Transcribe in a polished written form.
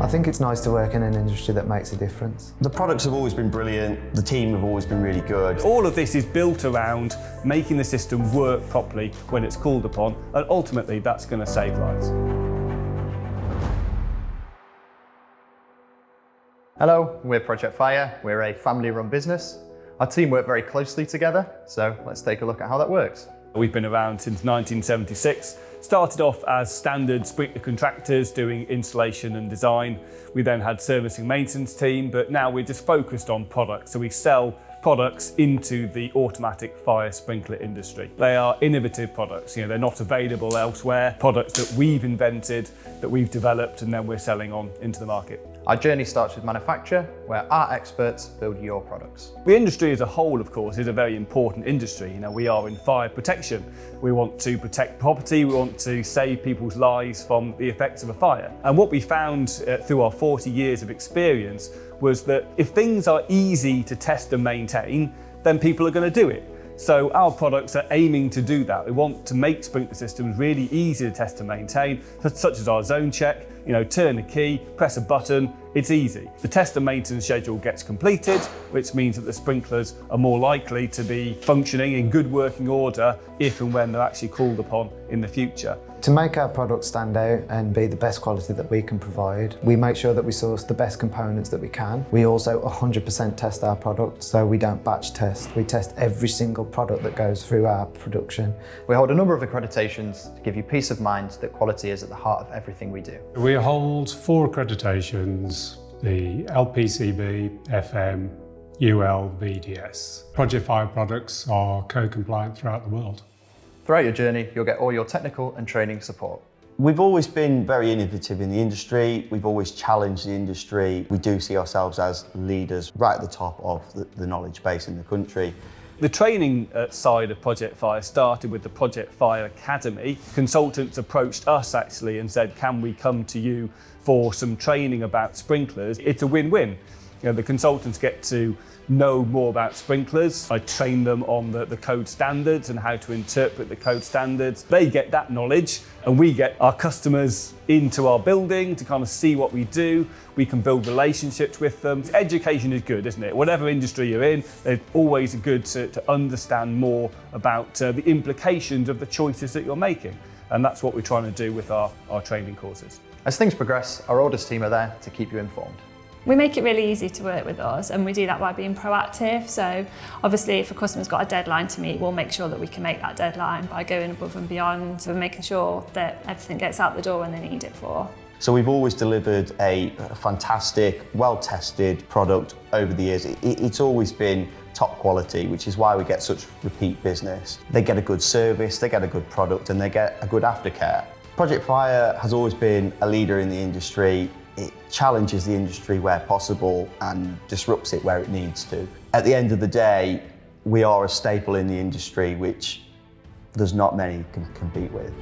think it's nice to work in an industry that makes a difference. The products have always been brilliant, the team have always been really good. All of this is built around making the system work properly when it's called upon, and ultimately that's going to save lives. Hello, we're Project Fire. We're a family-run business. Our team work very closely together, so let's take a look at how that works. We've been around since 1976. Started off as standard sprinkler contractors doing installation and design. We then had servicing maintenance team, but now we're just focused on products. So we sell products into the automatic fire sprinkler industry. They are innovative products, they're not available elsewhere. Products that we've invented, that we've developed, and then we're selling on into the market. Our journey starts with manufacture, where our experts build your products. The industry as a whole, of course, is a very important industry. We are in fire protection. We want to protect property, we want to save people's lives from the effects of a fire. And what we found through our 40 years of experience was that if things are easy to test and maintain, then people are going to do it. So our products are aiming to do that. We want to make sprinkler systems really easy to test and maintain, such as our zone check. Turn a key, press a button, it's easy. The test and maintenance schedule gets completed, which means that the sprinklers are more likely to be functioning in good working order if and when they're actually called upon in the future. To make our products stand out and be the best quality that we can provide, we make sure that we source the best components that we can. We also 100% test our products, so we don't batch test. We test every single product that goes through our production. We hold a number of accreditations to give you peace of mind that quality is at the heart of everything we do. We hold 4 accreditations, the LPCB, FM, UL, VDS. Project Fire products are code-compliant throughout the world. Throughout your journey, you'll get all your technical and training support. We've always been very innovative in the industry. We've always challenged the industry. We do see ourselves as leaders right at the top of the knowledge base in the country. The training side of Project Fire started with the Project Fire Academy. Consultants approached us actually and said, can we come to you for some training about sprinklers? It's a win-win. The consultants get to know more about sprinklers. I train them on the code standards and how to interpret the code standards. They get that knowledge, and we get our customers into our building to kind of see what we do. We can build relationships with them. Education is good, isn't it? Whatever industry you're in, it's always good to understand more about the implications of the choices that you're making. And that's what we're trying to do with our training courses. As things progress, our oldest team are there to keep you informed. We make it really easy to work with us, and we do that by being proactive. So obviously if a customer's got a deadline to meet, we'll make sure that we can make that deadline by going above and beyond, so making sure that everything gets out the door when they need it for. So we've always delivered a fantastic, well-tested product over the years. It's always been top quality, which is why we get such repeat business. They get a good service, they get a good product, and they get a good aftercare. Project Fire has always been a leader in the industry. It challenges the industry where possible and disrupts it where it needs to. At the end of the day, we are a staple in the industry which there's not many can compete with.